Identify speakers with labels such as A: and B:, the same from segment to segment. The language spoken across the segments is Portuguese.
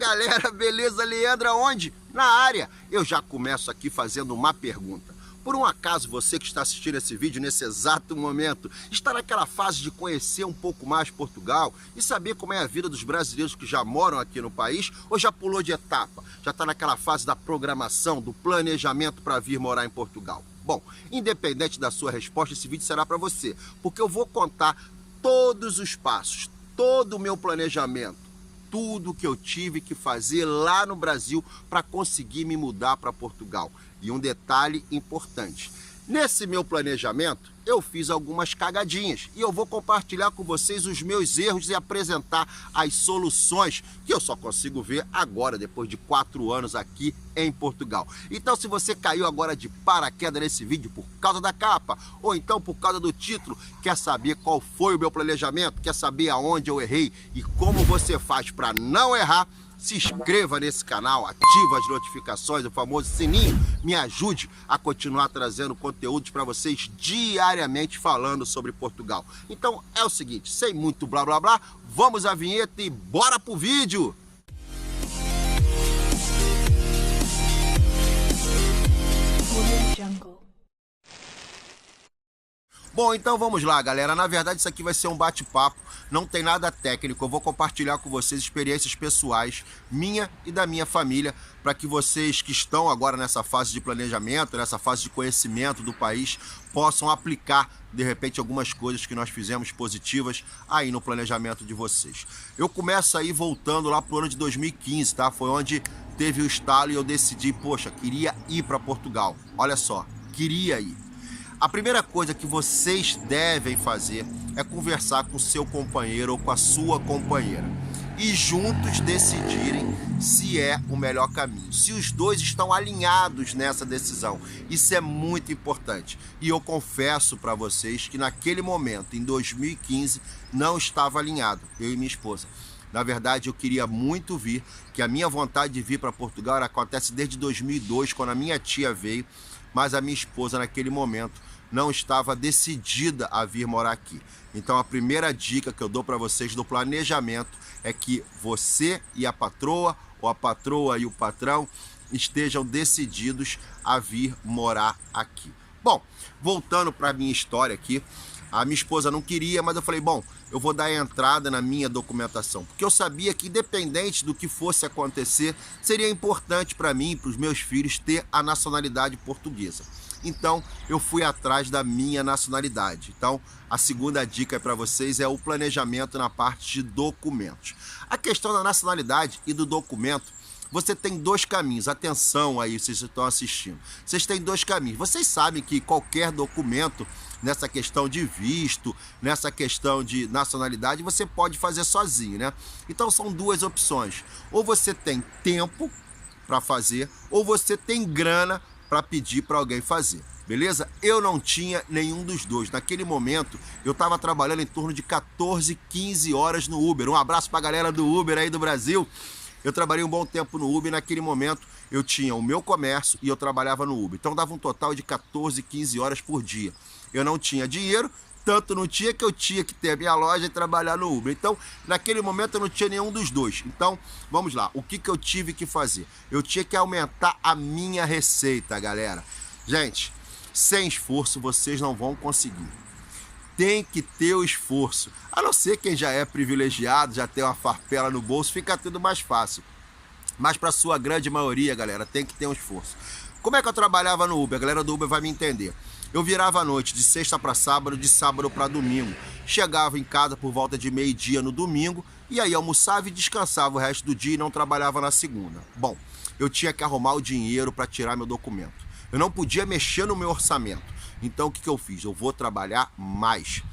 A: galera, beleza? Leandro aonde? Na área. Eu já começo aqui fazendo uma pergunta. Por um acaso você que está assistindo esse vídeo nesse exato momento está naquela fase de conhecer um pouco mais Portugal e saber como é a vida dos brasileiros que já moram aqui no país, ou já pulou de etapa? Já está naquela fase da programação, do planejamento para vir morar em Portugal? Bom, independente da sua resposta, esse vídeo será para você, porque eu vou contar todos os passos, todo o meu planejamento, tudo que eu tive que fazer lá no Brasil para conseguir me mudar para Portugal. E um detalhe importante, nesse meu planejamento eu fiz algumas cagadinhas e eu vou compartilhar com vocês os meus erros e apresentar as soluções que eu só consigo ver agora, depois de 4 anos aqui em Portugal. Então, se você caiu agora de paraquedas nesse vídeo por causa da capa, ou então por causa do título, quer saber qual foi o meu planejamento, quer saber aonde eu errei e como você faz para não errar, se inscreva nesse canal, ativa as notificações, o famoso sininho, me ajude a continuar trazendo conteúdos para vocês diariamente falando sobre Portugal. Então é o seguinte, sem muito blá blá blá, vamos à vinheta e bora pro vídeo! Bom, então vamos lá, galera. Na verdade, isso aqui vai ser um bate-papo, não tem nada técnico. Eu vou compartilhar com vocês experiências pessoais, minha e da minha família, para que vocês que estão agora nessa fase de planejamento, nessa fase de conhecimento do país, possam aplicar, de repente, algumas coisas que nós fizemos positivas aí no planejamento de vocês. Eu começo aí voltando lá pro ano de 2015, tá? Foi onde teve o estalo e eu decidi, poxa, queria ir para Portugal. Olha só, queria ir. A primeira coisa que vocês devem fazer é conversar com seu companheiro ou com a sua companheira e juntos decidirem se é o melhor caminho, se os dois estão alinhados nessa decisão. Isso é muito importante. E eu confesso para vocês que naquele momento, em 2015, não estava alinhado, eu e minha esposa. Na verdade, eu queria muito vir, que a minha vontade de vir para Portugal acontece desde 2002, quando a minha tia veio, mas a minha esposa naquele momento não estava decidida a vir morar aqui. Então a primeira dica que eu dou para vocês do planejamento é que você e a patroa, ou a patroa e o patrão, estejam decididos a vir morar aqui. Bom, voltando para a minha história aqui, a minha esposa não queria, mas eu falei, bom, eu vou dar entrada na minha documentação, porque eu sabia que independente do que fosse acontecer, seria importante para mim e para os meus filhos ter a nacionalidade portuguesa. Então, eu fui atrás da minha nacionalidade. Então, a segunda dica para vocês é o planejamento na parte de documentos. A questão da nacionalidade e do documento, você tem dois caminhos. Atenção aí, vocês estão assistindo. Vocês têm dois caminhos. Vocês sabem que qualquer documento, nessa questão de visto, nessa questão de nacionalidade, você pode fazer sozinho, né? Então, são duas opções. Ou você tem tempo para fazer, ou você tem grana para pedir para alguém fazer, beleza? Eu não tinha nenhum dos dois. Naquele momento, eu estava trabalhando em torno de 14, 15 horas no Uber. Um abraço para a galera do Uber aí do Brasil. Eu trabalhei um bom tempo no Uber e naquele momento eu tinha o meu comércio e eu trabalhava no Uber. Então dava um total de 14, 15 horas por dia. Eu não tinha dinheiro, tanto não tinha que eu tinha que ter a minha loja e trabalhar no Uber. Então, naquele momento eu não tinha nenhum dos dois. Então, vamos lá. O que eu tive que fazer? Eu tinha que aumentar a minha receita, galera. Gente, sem esforço vocês não vão conseguir. Tem que ter o esforço. A não ser quem já é privilegiado, já tem uma farpela no bolso, fica tudo mais fácil. Mas para a sua grande maioria, galera, tem que ter um esforço. Como é que eu trabalhava no Uber? A galera do Uber vai me entender. Eu virava à noite, de sexta para sábado, de sábado para domingo. Chegava em casa por volta de meio-dia no domingo, e aí almoçava e descansava o resto do dia e não trabalhava na segunda. Bom, eu tinha que arrumar o dinheiro para tirar meu documento. Eu não podia mexer no meu orçamento. Então o que eu fiz? Eu vou trabalhar mais.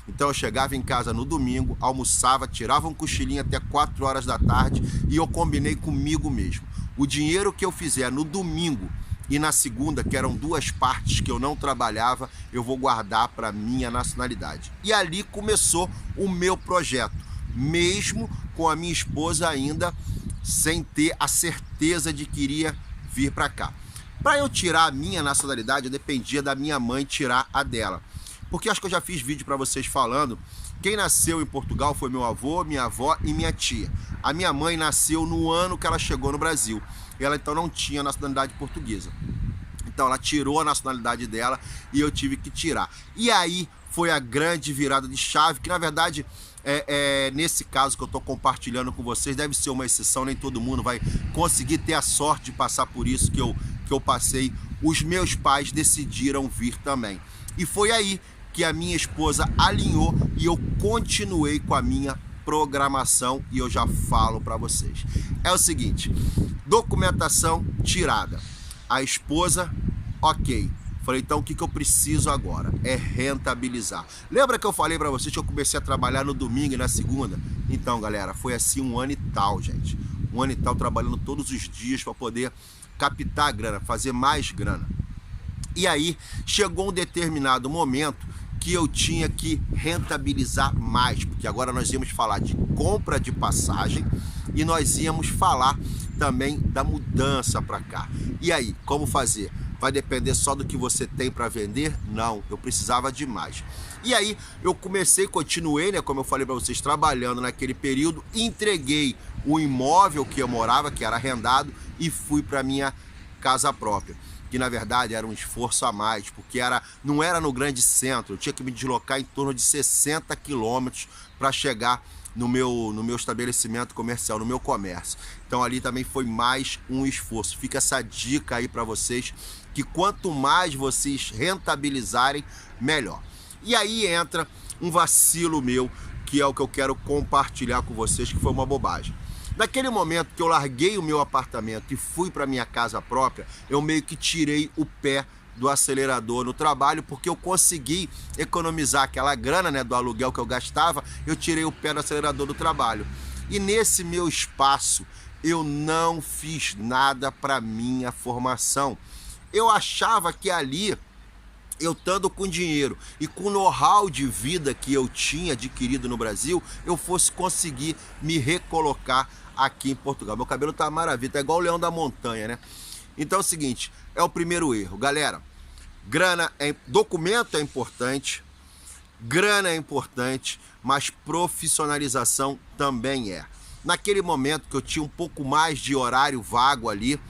A: Então eu chegava em casa no domingo, almoçava, tirava um cochilinho até 4 horas da tarde e eu combinei comigo mesmo. O dinheiro que eu fizer no domingo e na segunda, que eram 2 partes que eu não trabalhava, eu vou guardar para minha nacionalidade. E ali começou o meu projeto, mesmo com a minha esposa ainda sem ter a certeza de que iria vir para cá. Para eu tirar a minha nacionalidade, eu dependia da minha mãe tirar a dela. Porque acho que eu já fiz vídeo para vocês falando, quem nasceu em Portugal foi meu avô, minha avó e minha tia. A minha mãe nasceu no ano que ela chegou no Brasil. Ela então não tinha nacionalidade portuguesa. Então ela tirou a nacionalidade dela e eu tive que tirar. E aí foi a grande virada de chave, que na verdade, nesse caso que eu estou compartilhando com vocês, deve ser uma exceção, nem todo mundo vai conseguir ter a sorte de passar por isso que eu passei. Os meus pais decidiram vir também. E foi aí que a minha esposa alinhou e eu continuei com a minha programação e eu já falo para vocês. É o seguinte, documentação tirada, a esposa, ok. Falei, então o que eu preciso agora? É rentabilizar. Lembra que eu falei para vocês que eu comecei a trabalhar no domingo e na segunda? Então, galera, foi assim 1 ano e tal, gente. 1 ano e tal trabalhando todos os dias para poder captar grana, fazer mais grana. E aí, chegou um determinado momento que eu tinha que rentabilizar mais, porque agora nós íamos falar de compra de passagem e nós íamos falar também da mudança para cá. E aí, como fazer? Vai depender só do que você tem para vender? Não, eu precisava de mais. E aí eu continuei, né, como eu falei para vocês, trabalhando naquele período, entreguei o imóvel que eu morava, que era arrendado, e fui para minha casa própria. Que na verdade era um esforço a mais, porque não era no grande centro, eu tinha que me deslocar em torno de 60 quilômetros para chegar no meu estabelecimento comercial, no meu comércio. Então ali também foi mais um esforço. Fica essa dica aí para vocês, que quanto mais vocês rentabilizarem, melhor. E aí entra um vacilo meu, que é o que eu quero compartilhar com vocês, que foi uma bobagem. Naquele momento que eu larguei o meu apartamento e fui para minha casa própria, eu meio que tirei o pé do acelerador no trabalho, porque eu consegui economizar aquela grana, né, do aluguel que eu gastava, eu tirei o pé do acelerador do trabalho. E nesse meu espaço, eu não fiz nada para minha formação. Eu achava que ali, eu estando com dinheiro e com o know-how de vida que eu tinha adquirido no Brasil, eu fosse conseguir me recolocar aqui em Portugal. Meu cabelo tá maravilha, tá igual o leão da montanha, né? Então é o seguinte, é o primeiro erro. Galera, documento é importante, grana é importante, mas profissionalização também é. Naquele momento que eu tinha um pouco mais de horário vago ali,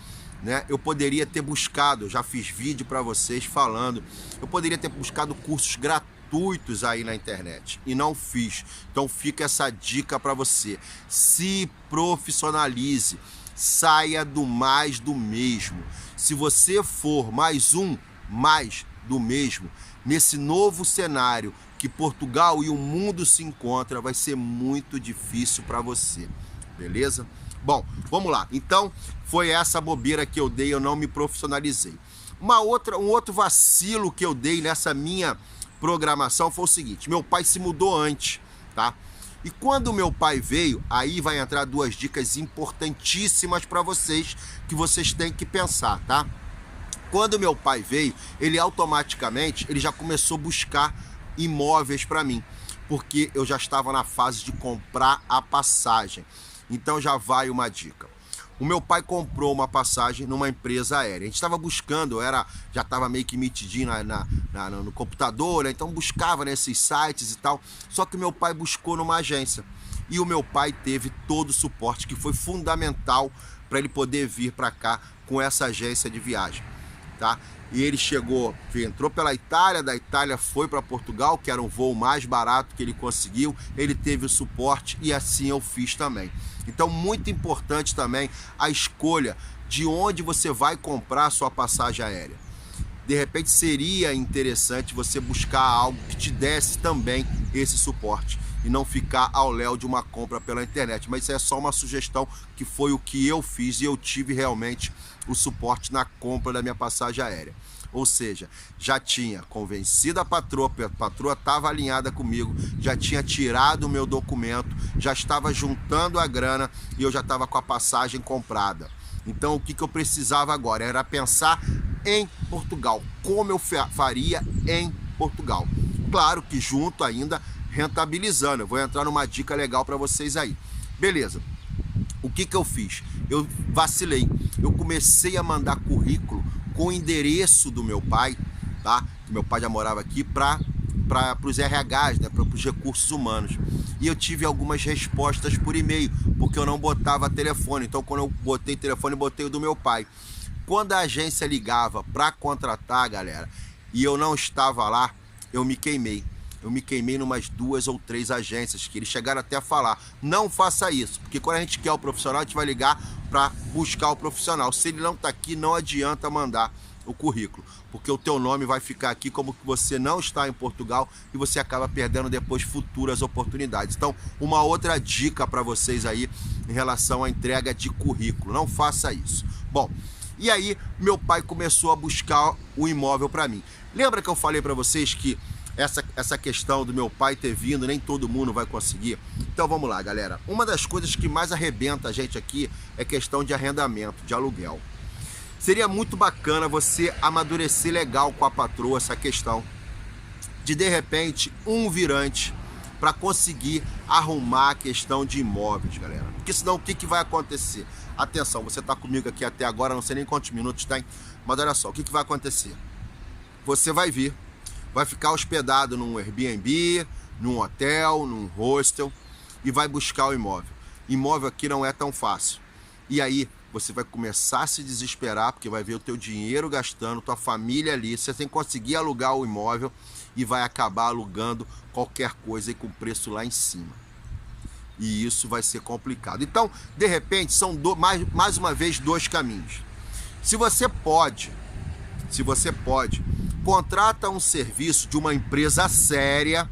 A: né, eu poderia ter buscado, eu já fiz vídeo para vocês falando, eu poderia ter buscado cursos gratuitos aí na internet e não fiz. Então fica essa dica para você, se profissionalize, saia do mais do mesmo. Se você for mais do mesmo, nesse novo cenário que Portugal e o mundo se encontra, vai ser muito difícil para você, beleza? Bom, vamos lá. Então, foi essa bobeira que eu dei, eu não me profissionalizei. Um outro vacilo que eu dei nessa minha programação foi o seguinte, meu pai se mudou antes, tá? E quando meu pai veio, aí vai entrar 2 dicas importantíssimas para vocês, que vocês têm que pensar, tá? Quando meu pai veio, ele automaticamente, ele já começou a buscar imóveis para mim, porque eu já estava na fase de comprar a passagem. Então já vai uma dica. O meu pai comprou uma passagem numa empresa aérea. A gente estava buscando, já estava meio que mitidinho no computador, né? Então buscava nesses sites e tal. Só que meu pai buscou numa agência. E o meu pai teve todo o suporte, que foi fundamental para ele poder vir para cá com essa agência de viagem, tá? E ele entrou pela Itália, da Itália foi para Portugal, que era um voo mais barato que ele conseguiu, ele teve o suporte e assim eu fiz também. Então, muito importante também a escolha de onde você vai comprar a sua passagem aérea. De repente, seria interessante você buscar algo que te desse também esse suporte e não ficar ao léu de uma compra pela internet. Mas isso é só uma sugestão, que foi o que eu fiz e eu tive realmente o suporte na compra da minha passagem aérea. Ou seja, já tinha convencido a patroa estava alinhada comigo, já tinha tirado o meu documento, já estava juntando a grana e eu já estava com a passagem comprada. Então o que eu precisava agora era pensar em Portugal, como eu faria em Portugal. Claro que junto ainda rentabilizando, eu vou entrar numa dica legal para vocês aí. Beleza, o que eu fiz? Eu vacilei, eu comecei a mandar currículo com o endereço do meu pai, tá? Meu pai já morava aqui, para os RHs, né, para os recursos humanos. E eu tive algumas respostas por e-mail, porque eu não botava telefone. Então, quando eu botei telefone, botei o do meu pai. Quando a agência ligava para contratar, galera, e eu não estava lá, eu me queimei. Eu me queimei numas 2 ou 3 agências, que eles chegaram até a falar: não faça isso, porque quando a gente quer o profissional, a gente vai ligar para buscar o profissional. Se ele não está aqui, não adianta mandar o currículo, porque o teu nome vai ficar aqui como que você não está em Portugal e você acaba perdendo depois futuras oportunidades. Então, uma outra dica para vocês aí em relação à entrega de currículo: não faça isso. Bom, e aí meu pai começou a buscar o imóvel para mim. Lembra que eu falei para vocês que essa questão do meu pai ter vindo, nem todo mundo vai conseguir? Então vamos lá, galera. Uma das coisas que mais arrebenta a gente aqui é questão de arrendamento, de aluguel. Seria muito bacana você amadurecer legal com a patroa essa questão de repente, um virante para conseguir arrumar a questão de imóveis, galera. Porque senão o que vai acontecer? Atenção, você está comigo aqui até agora, não sei nem quantos minutos tem, mas olha só, o que vai acontecer? Você vai vir, vai ficar hospedado num Airbnb, num hotel, num hostel e vai buscar o imóvel. Imóvel aqui não é tão fácil. E aí você vai começar a se desesperar, porque vai ver o teu dinheiro gastando, tua família ali, você tem que conseguir alugar o imóvel e vai acabar alugando qualquer coisa e com preço lá em cima. E isso vai ser complicado. Então, de repente, são mais uma vez 2 caminhos. Se você pode, contrata um serviço de uma empresa séria,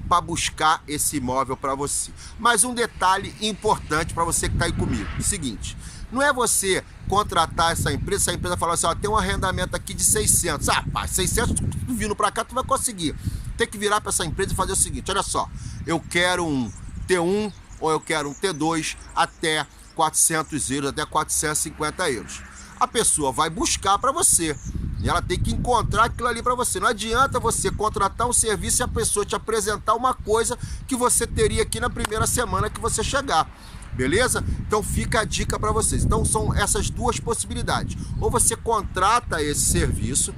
A: para buscar esse imóvel para você. Mas um detalhe importante para você que está aí comigo: o seguinte, não é você contratar essa empresa falar assim: ó, tem um arrendamento aqui de 600. Ah, pá, 600, tu vindo para cá, tu vai conseguir. Tem que virar para essa empresa e fazer o seguinte: olha só, eu quero um T1 ou eu quero um T2 até 400 euros, até 450 euros. A pessoa vai buscar para você. E ela tem que encontrar aquilo ali para você. Não adianta você contratar um serviço e a pessoa te apresentar uma coisa que você teria aqui na primeira semana que você chegar. Beleza? Então fica a dica para vocês. Então são essas 2 possibilidades. Ou você contrata esse serviço,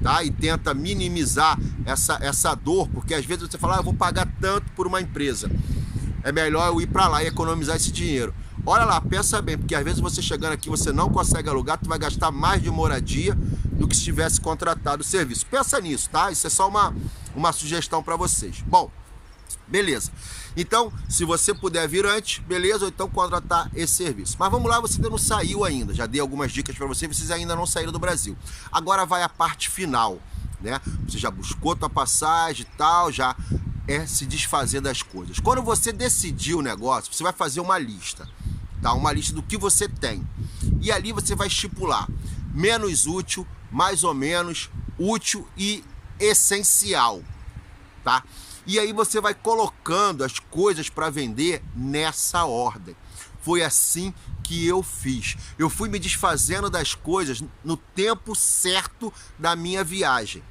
A: tá? E tenta minimizar essa dor, porque às vezes você fala: eu vou pagar tanto por uma empresa. É melhor eu ir para lá e economizar esse dinheiro. Olha lá, pensa bem, porque às vezes você chegando aqui, você não consegue alugar, tu vai gastar mais de moradia do que se tivesse contratado o serviço. Pensa nisso, tá? Isso é só uma sugestão para vocês. Bom, beleza. Então, se você puder vir antes, beleza, ou então contratar esse serviço. Mas vamos lá, você ainda não saiu ainda. Já dei algumas dicas para vocês ainda não saíram do Brasil. Agora vai a parte final, né? Você já buscou tua passagem e tal, já é se desfazer das coisas. Quando você decidir o negócio, você vai fazer uma lista, tá? Uma lista do que você tem. E ali você vai estipular menos útil, mais ou menos, útil e essencial, tá? E aí você vai colocando as coisas para vender nessa ordem. Foi assim que eu fiz. Eu fui me desfazendo das coisas no tempo certo da minha viagem.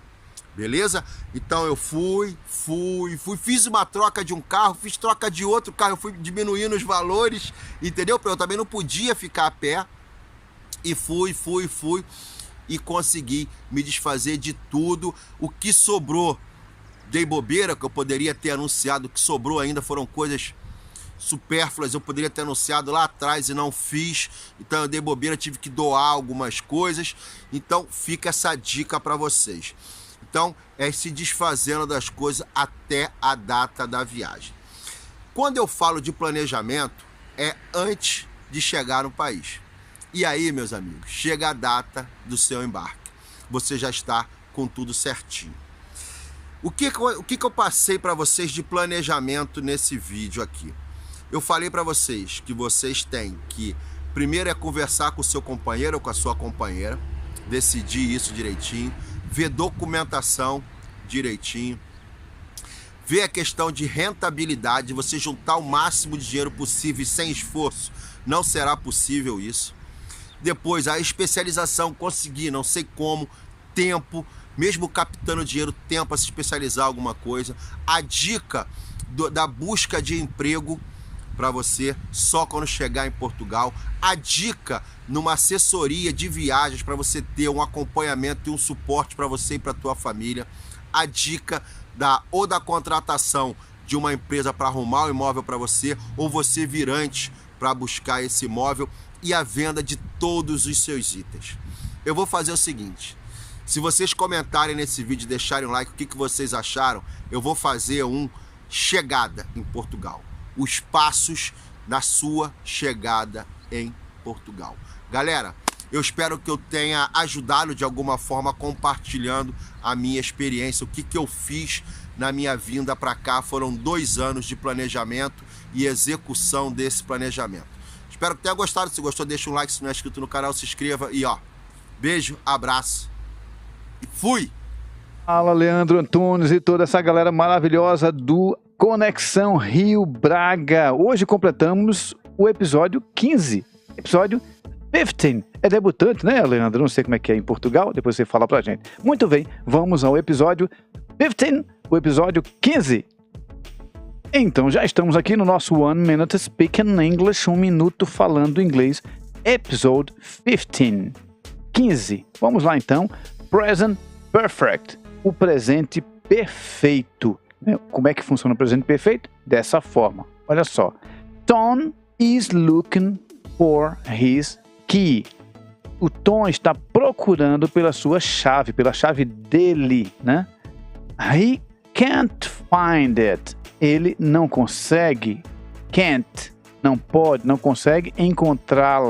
A: Beleza? Então eu fiz uma troca de um carro, fiz troca de outro carro, eu fui diminuindo os valores, entendeu? Porque eu também não podia ficar a pé. E fui e consegui me desfazer de tudo. O que sobrou, dei bobeira, que eu poderia ter anunciado. O que sobrou ainda foram coisas supérfluas, eu poderia ter anunciado lá atrás e não fiz. Então eu dei bobeira, tive que doar algumas coisas. Então fica essa dica para vocês. Então é se desfazendo das coisas até a data da viagem. Quando eu falo de planejamento, é antes de chegar no país. E aí, meus amigos, chega a data do seu embarque. Você já está com tudo certinho. O que eu passei para vocês de planejamento nesse vídeo aqui? Eu falei para vocês que vocês têm que, primeiro, conversar com o seu companheiro ou com a sua companheira, decidir isso direitinho, ver documentação direitinho, ver a questão de rentabilidade, você juntar o máximo de dinheiro possível e sem esforço. Não será possível isso. Depois, a especialização, conseguir, não sei como, tempo, mesmo captando dinheiro, tempo para se especializar em alguma coisa. A dica da busca de emprego para você só quando chegar em Portugal. A dica numa assessoria de viagens para você ter um acompanhamento e um suporte para você e para a tua família. a dica da contratação de uma empresa para arrumar o imóvel para você, ou você vir antes para buscar esse imóvel, e a venda de todos os seus itens. Eu vou fazer o seguinte: se vocês comentarem nesse vídeo e deixarem um like, o que vocês acharam, eu vou fazer um chegada em Portugal. Os passos da sua chegada em Portugal. Galera, eu espero que eu tenha ajudado de alguma forma compartilhando a minha experiência, o que eu fiz na minha vinda para cá. Foram 2 anos de planejamento e execução desse planejamento. Espero que tenha gostado. Se gostou, deixa um like. Se não é inscrito no canal, se inscreva. E ó, beijo, abraço e fui!
B: Fala, Leandro Antunes e toda essa galera maravilhosa do Conexão Rio Braga. Hoje completamos o episódio 15. Episódio 15. É debutante, né, Leandro? Não sei como é que é em Portugal, depois você fala pra gente. Muito bem, vamos ao episódio 15, o episódio 15. Então, já estamos aqui no nosso 1 Minute Speaking English, 1 minuto falando inglês, episode 15. 15. Vamos lá então. Present Perfect, o presente perfeito. Como é que funciona o presente perfeito? Dessa forma. Olha só. Tom is looking for his key. O Tom está procurando pela sua chave, pela chave dele, né? He can't find it. Ele não consegue, can't, não pode, não consegue encontrar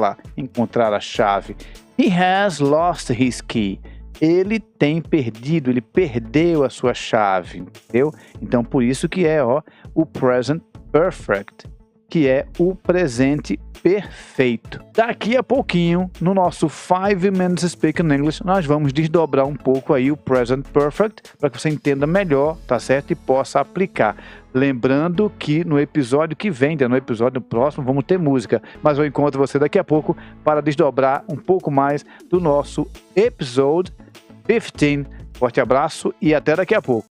B: a chave. He has lost his key. Ele tem perdido, ele perdeu a sua chave, entendeu? Então, por isso que é o present perfect, que é o presente perfeito. Daqui a pouquinho, no nosso 5 Minutes Speaking English, nós vamos desdobrar um pouco aí o present perfect para que você entenda melhor, tá certo? E possa aplicar. Lembrando que no episódio que vem, no episódio próximo, vamos ter música. Mas eu encontro você daqui a pouco para desdobrar um pouco mais do nosso episódio 15. Forte abraço e até daqui a pouco.